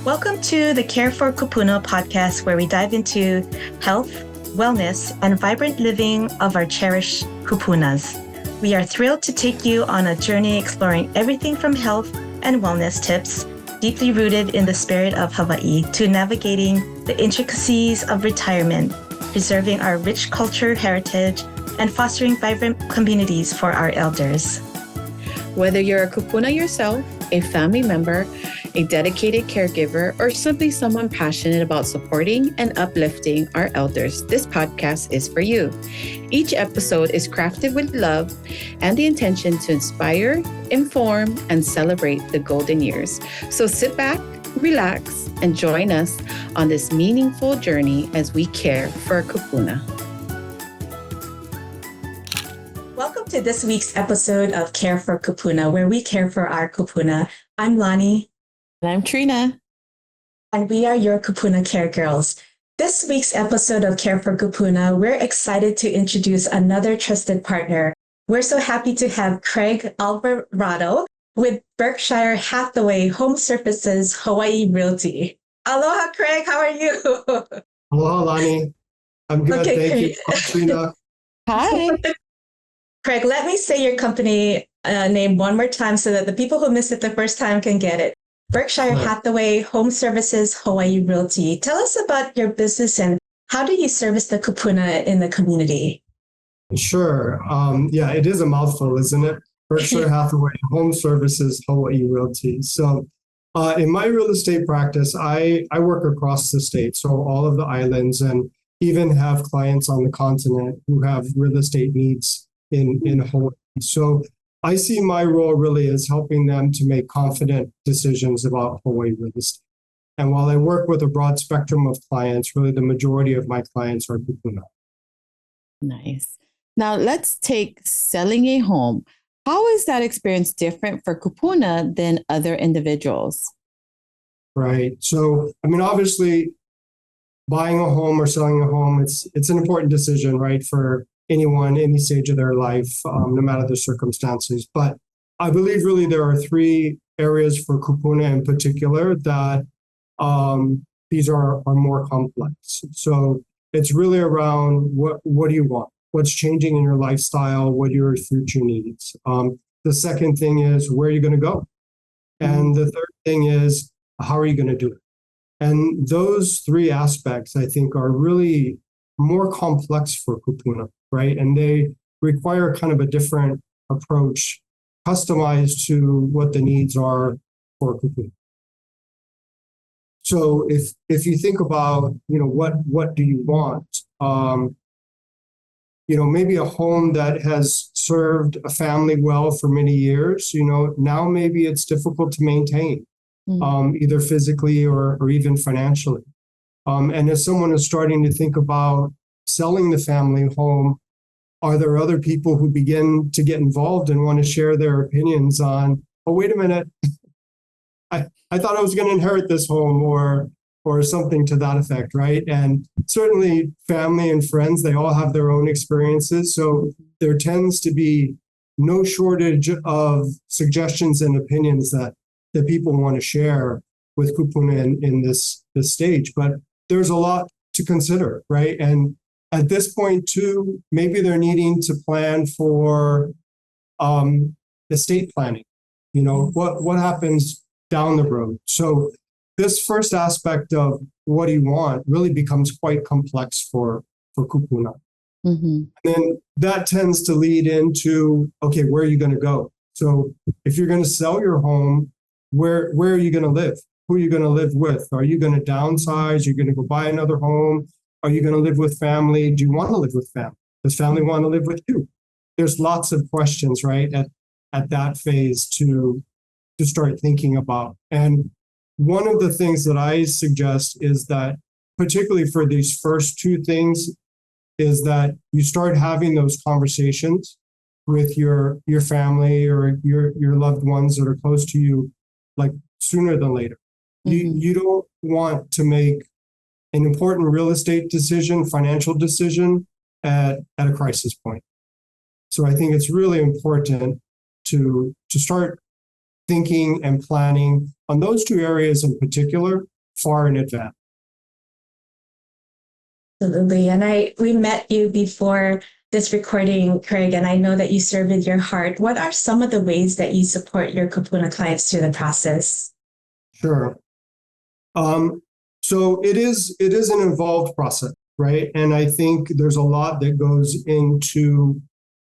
Welcome to the Care for Kūpuna podcast, where we dive into health, wellness, and vibrant living of our cherished Kūpunas. We are thrilled to take you on a journey exploring everything from health and wellness tips, deeply rooted in the spirit of Hawaii, to navigating the intricacies of retirement, preserving our rich culture heritage, and fostering vibrant communities for our elders. Whether you're a Kūpuna yourself, a family member, a dedicated caregiver, or simply someone passionate about supporting and uplifting our elders, this podcast is for you. Each episode is crafted with love and the intention to inspire, inform, and celebrate the golden years. So sit back, relax, and join us on this meaningful journey as we care for Kūpuna. Welcome to this week's episode of Care for Kūpuna, where we care for our Kūpuna. I'm Lani. And I'm Trina. And we are your Kūpuna Care Girls. This week's episode of Care for Kūpuna, we're excited to introduce another trusted partner. We're so happy to have Craig Alvarado with Berkshire Hathaway HomeServices Hawai'i Realty. Aloha, Craig. How are you? Aloha, Lani. I'm good. Okay, Thank you, Trina. Hi. Craig, let me say your company name one more time so that the people who missed it the first time can get it. Berkshire Hathaway HomeServices Hawai'i Realty. Tell us about your business and how do you service the Kūpuna in the community? Sure. Yeah, it is a mouthful, isn't it? Berkshire Hathaway HomeServices Hawai'i Realty. So in my real estate practice, I work across the state, so all of the islands, and even have clients on the continent who have real estate needs in Hawaii. So I see my role really as helping them to make confident decisions about Hawaii real estate. And while I work with a broad spectrum of clients, really the majority of my clients are Kūpuna. Nice. Now let's take selling a home. How is that experience different for Kūpuna than other individuals? Right. So, I mean, obviously, buying a home or selling a home, it's an important decision, right, for anyone, any stage of their life, no matter the circumstances. But I believe really there are three areas for Kūpuna in particular that these are more complex. So it's really around what do you want? What's changing in your lifestyle? What are your future needs? The second thing is, where are you going to go? And the third thing is, how are you going to do it? And those three aspects, I think, are really more complex for Kūpuna, right? And they require kind of a different approach, customized to what the needs are for Kūpuna. So if you think about, what do you want? Maybe a home that has served a family well for many years, now maybe it's difficult to maintain, either physically or even financially. And as someone is starting to think about selling the family home, are there other people who begin to get involved and want to share their opinions on, oh, wait a minute, I thought I was going to inherit this home or something to that effect, right? And certainly family and friends, they all have their own experiences. So there tends to be no shortage of suggestions and opinions that people want to share with Kūpuna in this stage. But there's a lot to consider, right? And at this point too, maybe they're needing to plan for estate planning. What happens down the road? So this first aspect of what do you want really becomes quite complex for Kūpuna. Mm-hmm. And then that tends to lead into, okay, where are you going to go? So if you're going to sell your home, where are you going to live? Who are you going to live with? Are you going to downsize? Are you going to go buy another home? Are you going to live with family? Do you want to live with family? Does family want to live with you? There's lots of questions, right, at that phase to start thinking about. And one of the things that I suggest is that, particularly for these first two things, is that you start having those conversations with your family or your loved ones that are close to you, like sooner than later. Mm-hmm. You don't want to make an important real estate decision, financial decision at a crisis point. So I think it's really important to start thinking and planning on those two areas in particular, far in advance. Absolutely. And we met you before this recording, Craig, and I know that you serve with your heart. What are some of the ways that you support your Kūpuna clients through the process? Sure. So it is an involved process, right? And I think there's a lot that goes into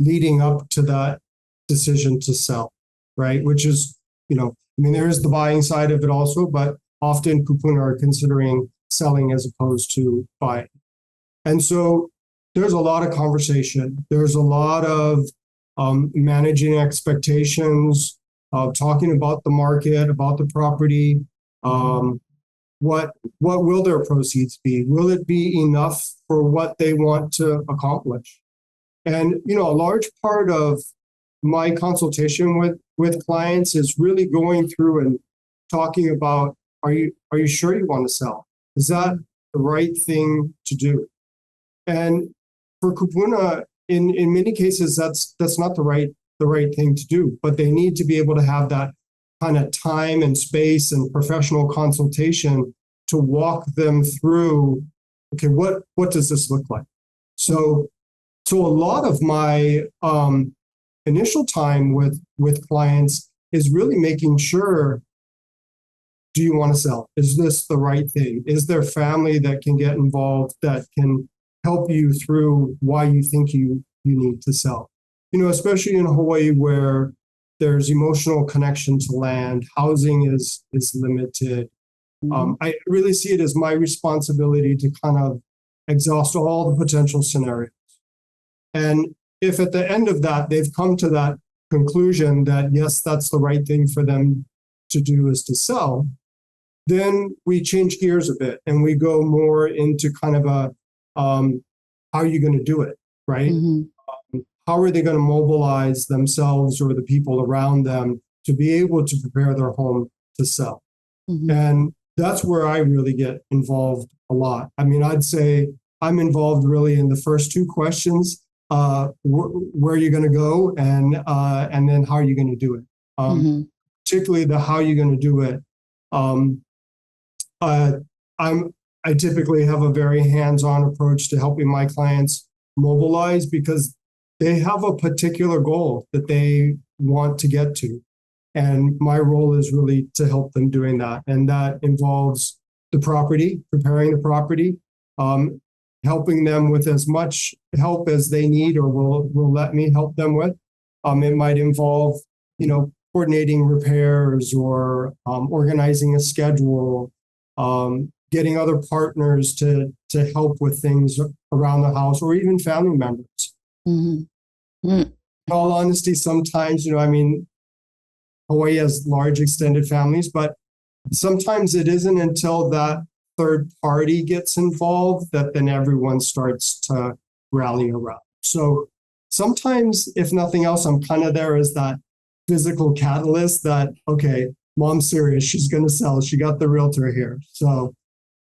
leading up to that decision to sell, right? Which is, there is the buying side of it also, but often Kūpuna are considering selling as opposed to buying. And so there's a lot of conversation. There's a lot of managing expectations, talking about the market, about the property. What will their proceeds be? Will it be enough for what they want to accomplish? And a large part of my consultation with clients is really going through and talking about, are you sure you want to sell? Is that the right thing to do? And for Kūpuna, in many cases, that's not the right thing to do. But they need to be able to have that kind of time and space and professional consultation to walk them through. Okay, what does this look like? So a lot of my initial time with clients is really making sure, do you want to sell? Is this the right thing? Is there family that can get involved that can help you through why you think you need to sell? Especially in Hawaii where there's emotional connection to land, housing is limited. I really see it as my responsibility to kind of exhaust all the potential scenarios. And if at the end of that, they've come to that conclusion that, yes, that's the right thing for them to do is to sell, then we change gears a bit and we go more into kind of a, how are you going to do it, right? How are they going to mobilize themselves or the people around them to be able to prepare their home to sell? And that's where I really get involved a lot. I'd say I'm involved really in the first two questions, where are you going to go, and then how are you going to do it? Particularly the how you're going to do it. I typically have a very hands-on approach to helping my clients mobilize because they have a particular goal that they want to get to. And my role is really to help them doing that. And that involves the property, preparing the property, helping them with as much help as they need or will let me help them with. It might involve, coordinating repairs or organizing a schedule, getting other partners to help with things around the house or even family members. In all honesty, sometimes, Hawaii has large extended families, but sometimes it isn't until that third party gets involved that then everyone starts to rally around. So sometimes, if nothing else, I'm kind of there as that physical catalyst that, okay, mom's serious, she's going to sell, she got the realtor here. So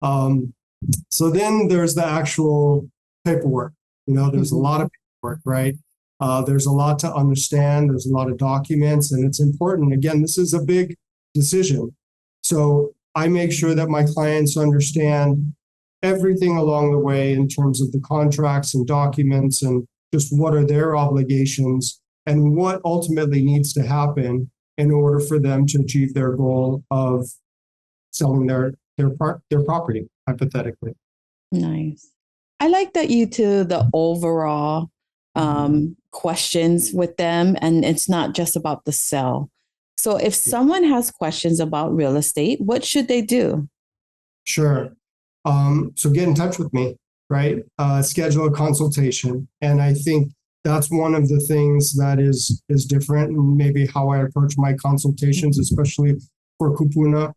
then there's the actual paperwork. There's a lot of paperwork, right? There's a lot to understand. There's a lot of documents, and it's important. Again, this is a big decision. So I make sure that my clients understand everything along the way in terms of the contracts and documents and just what are their obligations and what ultimately needs to happen in order for them to achieve their goal of selling their property, hypothetically. Nice. I like that you do the overall questions with them, and it's not just about the sell. So if someone has questions about real estate, what should they do? Sure. So get in touch with me, right? Schedule a consultation. And I think that's one of the things that is different, and maybe how I approach my consultations, especially for Kūpuna.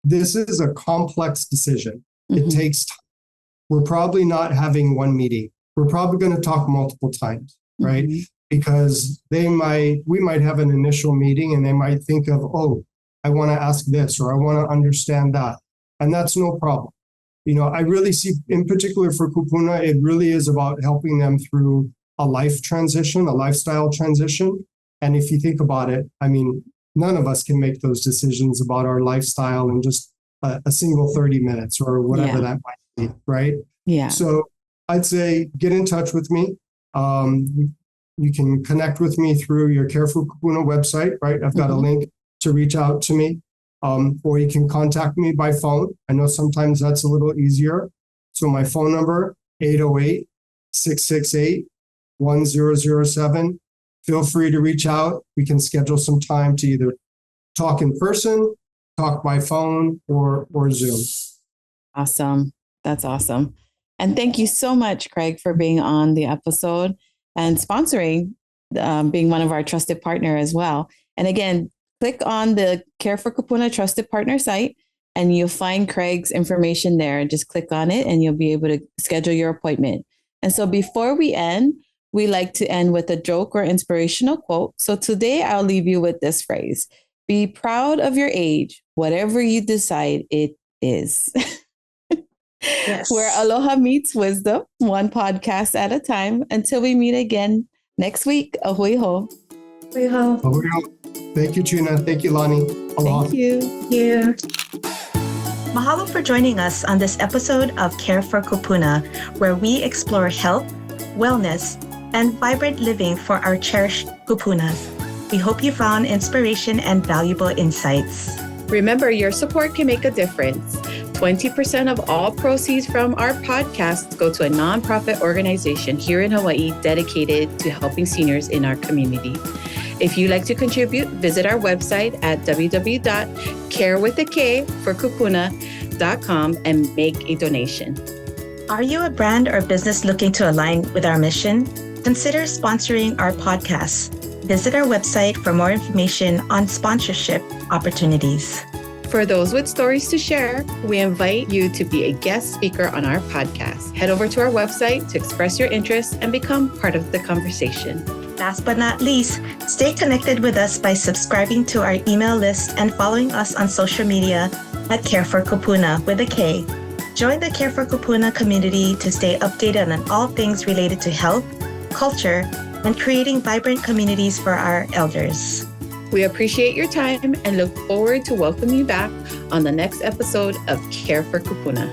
This is a complex decision. It takes time. We're probably not having one meeting. We're probably going to talk multiple times, right? Because we might have an initial meeting and they might think of, oh, I want to ask this or I want to understand that. And that's no problem. I really see, in particular for Kūpuna, it really is about helping them through a life transition, a lifestyle transition. And if you think about it, none of us can make those decisions about our lifestyle and just a single 30 minutes or whatever that might be, right? Yeah. So I'd say get in touch with me. You can connect with me through your Care for Kūpuna website, right? I've got a link to reach out to me, or you can contact me by phone. I know sometimes that's a little easier. So my phone number, 808-668-1007. Feel free to reach out. We can schedule some time to either talk in person, talk by phone, or Zoom. Awesome. That's awesome. And thank you so much, Craig, for being on the episode and sponsoring, being one of our trusted partner as well. And again, click on the Care for Kūpuna Trusted Partner site and you'll find Craig's information there. Just click on it and you'll be able to schedule your appointment. And so before we end, we like to end with a joke or inspirational quote. So today I'll leave you with this phrase: be proud of your age, whatever you decide it is. Yes. Where aloha meets wisdom, one podcast at a time. Until we meet again next week. Ahui ho. Ahui ho. Ahui ho. Thank you, Trina. Thank you, Lonnie. Aloha. Thank you. Thank you. Mahalo for joining us on this episode of Care for Kūpuna, where we explore health, wellness, and vibrant living for our cherished kupunas. We hope you found inspiration and valuable insights. Remember, your support can make a difference. 20% of all proceeds from our podcasts go to a nonprofit organization here in Hawaii dedicated to helping seniors in our community. If you'd like to contribute, visit our website at www.carewithak4kupuna.com and make a donation. Are you a brand or business looking to align with our mission? Consider sponsoring our podcast. Visit our website for more information on sponsorship opportunities. For those with stories to share, we invite you to be a guest speaker on our podcast. Head over to our website to express your interest and become part of the conversation. Last but not least, stay connected with us by subscribing to our email list and following us on social media at Care for Kūpuna with a K. Join the Care for Kūpuna community to stay updated on all things related to health, culture, and creating vibrant communities for our elders. We appreciate your time and look forward to welcoming you back on the next episode of Care for Kūpuna.